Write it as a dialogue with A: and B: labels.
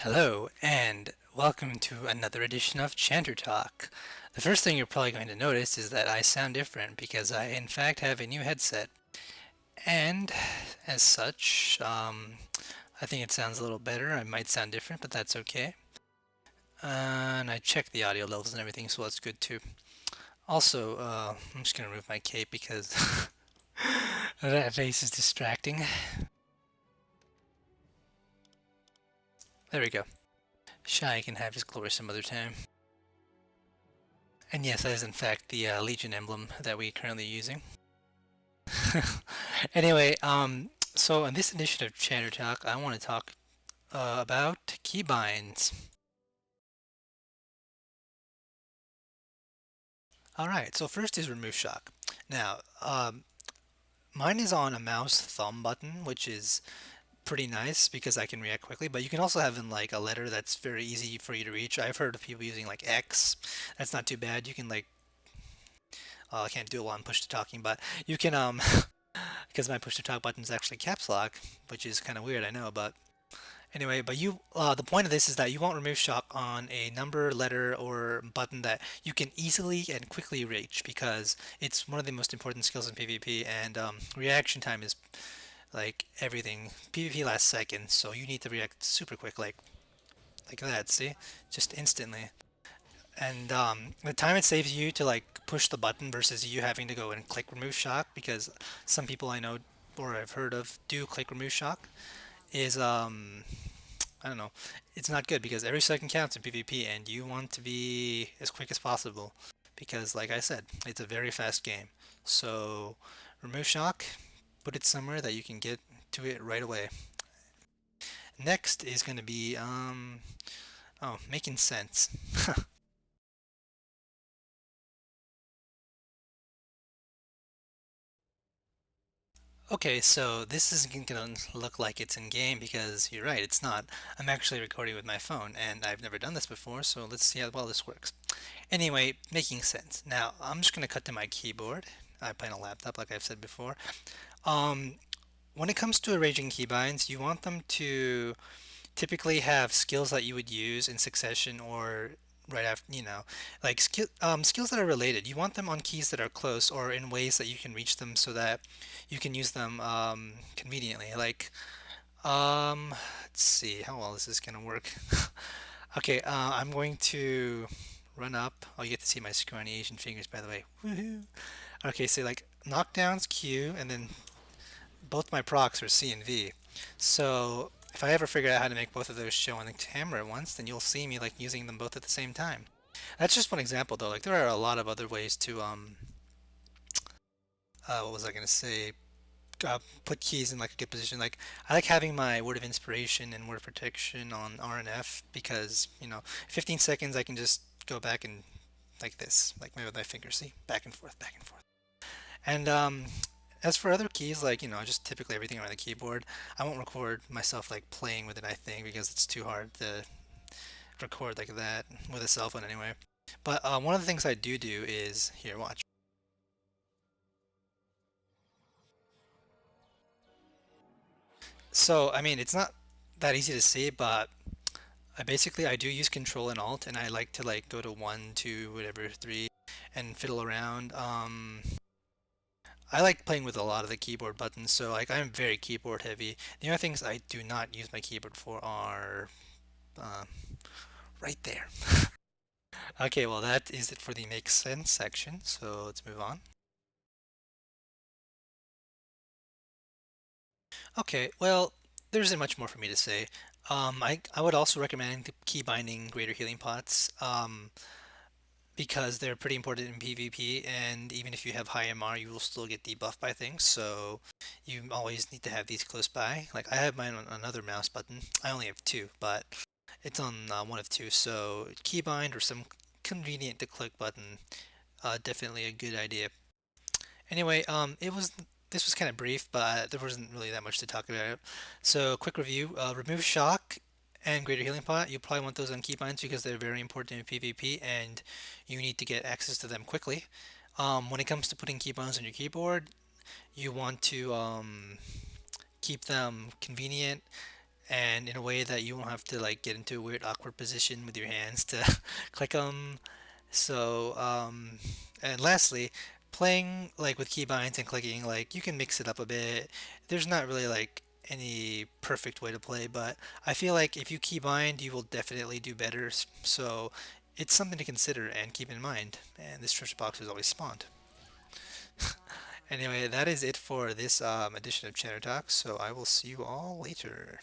A: Hello, and welcome to another edition of Chanter Talk. The first thing you're probably going to notice is that I sound different because I, in fact, have a new headset. And as such, I think it sounds a little better. I might sound different, but that's okay. And I checked the audio levels and everything, so that's good too. Also, I'm just going to remove my cape because that face is distracting. There we go. Shy can have his glory some other time. And yes, that is in fact the Legion emblem that we're currently using. Anyway, so in this edition of Chatter Talk, I want to talk about keybinds. Alright, so first is remove shock. Now, mine is on a mouse thumb button, which is pretty nice because I can react quickly, but you can also have in like a letter that's very easy for you to reach. I've heard of people using like X. That's not too bad. You can like, I can't do it while I'm push to talking, but you can, because my push to talk button is actually caps lock, which is kind of weird, I know, but anyway, the point of this is that you won't remove shock on a number, letter, or button that you can easily and quickly reach because it's one of the most important skills in PvP, and reaction time is like everything. PvP lasts seconds, so you need to react super quick, like that. See, just instantly. And the time it saves you to like push the button versus you having to go and click remove shock, because some people I know or I've heard of do click remove shock, is I don't know, it's not good because every second counts in PvP and you want to be as quick as possible because like I said, it's a very fast game. So remove shock, put it somewhere that you can get to it right away. Next is going to be making sense. Okay, so this isn't gonna look like it's in game because you're right, it's not. I'm actually recording with my phone and I've never done this before, so let's see how well this works. Anyway, making sense. Now, I'm just gonna cut to my keyboard. I play on a laptop like I've said before. Um, when it comes to arranging keybinds, you want them to typically have skills that you would use in succession or right after, like skills that are related. You want them on keys that are close or in ways that you can reach them so that you can use them conveniently. Let's see, how well is this gonna work? Okay, I'm going to run up. Oh, you get to see my scrawny Asian fingers, by the way. Woohoo! Okay, so like knockdowns Q, and then both my procs are C and V. So if I ever figure out how to make both of those show on the camera at once, then you'll see me like using them both at the same time. That's just one example though. Like there are a lot of other ways to what was I gonna say? Put keys in like a good position. Like I like having my word of inspiration and word of protection on R and F because 15 seconds I can just go back and like this, like with my finger, see, back and forth, back and forth. And as for other keys, like just typically everything on the keyboard, I won't record myself like playing with it. I think because it's too hard to record like that with a cell phone anyway. But one of the things I do is here, watch. So I mean, it's not that easy to see, but I do use Control and Alt, and I like to like go to one, two, whatever, three, and fiddle around. I like playing with a lot of the keyboard buttons, so like I'm very keyboard heavy. The only things I do not use my keyboard for are uh, right there. Okay, well that is it for the make sense section, so let's move on. Okay, well, there isn't much more for me to say. I would also recommend key binding greater healing pots. Because they're pretty important in PvP, and even if you have high MR, you will still get debuffed by things, so you always need to have these close by. Like, I have mine on another mouse button. I only have two, but it's on one of two, so keybind or some convenient to click button, definitely a good idea. Anyway, this was kind of brief, but there wasn't really that much to talk about. So, quick review: remove shock and greater healing pot. You probably want those on keybinds because they're very important in PvP, and you need to get access to them quickly. When it comes to putting keybinds on your keyboard, you want to keep them convenient and in a way that you won't have to like get into a weird awkward position with your hands to click them. So, and lastly, playing like with keybinds and clicking, like you can mix it up a bit. There's not really like any perfect way to play, but I feel like if you keybind, you will definitely do better. So it's something to consider and keep in mind. And this treasure box is always spawned. Anyway, that is it for this edition of Chanter Talk. So I will see you all later.